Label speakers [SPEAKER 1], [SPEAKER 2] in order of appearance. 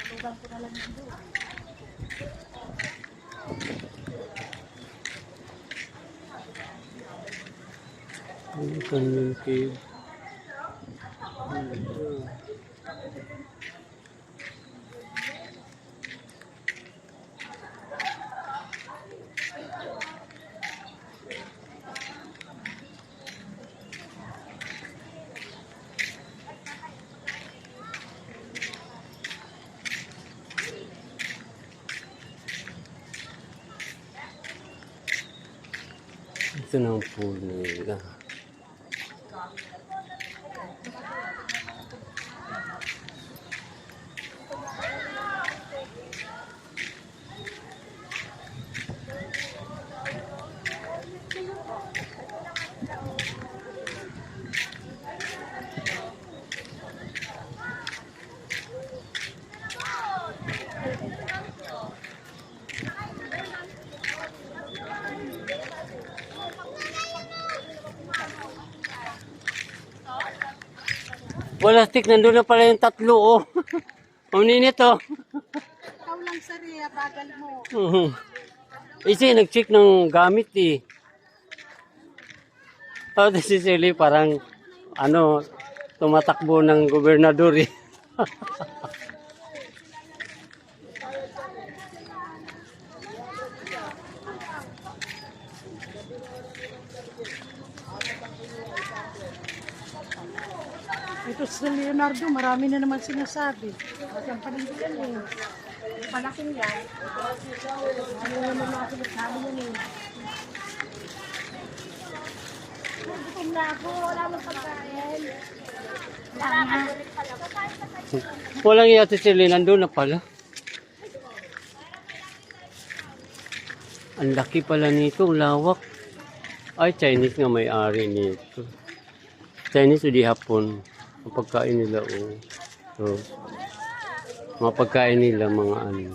[SPEAKER 1] Lugan ko na lang yun doon.
[SPEAKER 2] Canyon Cave. Ito na ang pool nila. Wala stick, nandun na pala yung tatlo, oh. Uminit, oh.
[SPEAKER 1] Ikaw lang sir, bagal mo.
[SPEAKER 2] Kasi nag-check ng gamit, eh. Oh, si Silly parang, ano, tumatakbo ng gobernador, eh.
[SPEAKER 1] Ito si Leonardo, marami na naman sinasabi. Ang panindigan eh. Palaking yan. Ano naman mga sinasabi yun eh. Gutom na ako, wala mong pagkain.
[SPEAKER 2] Walang iya si Silly, nandun na pala. Ang laki pala nito, lawak. Ay, Chinese nga may-ari nito. Chinese o di Hapon. Ang pagkain nila, oh. So, mga pagkain nila, mga ano.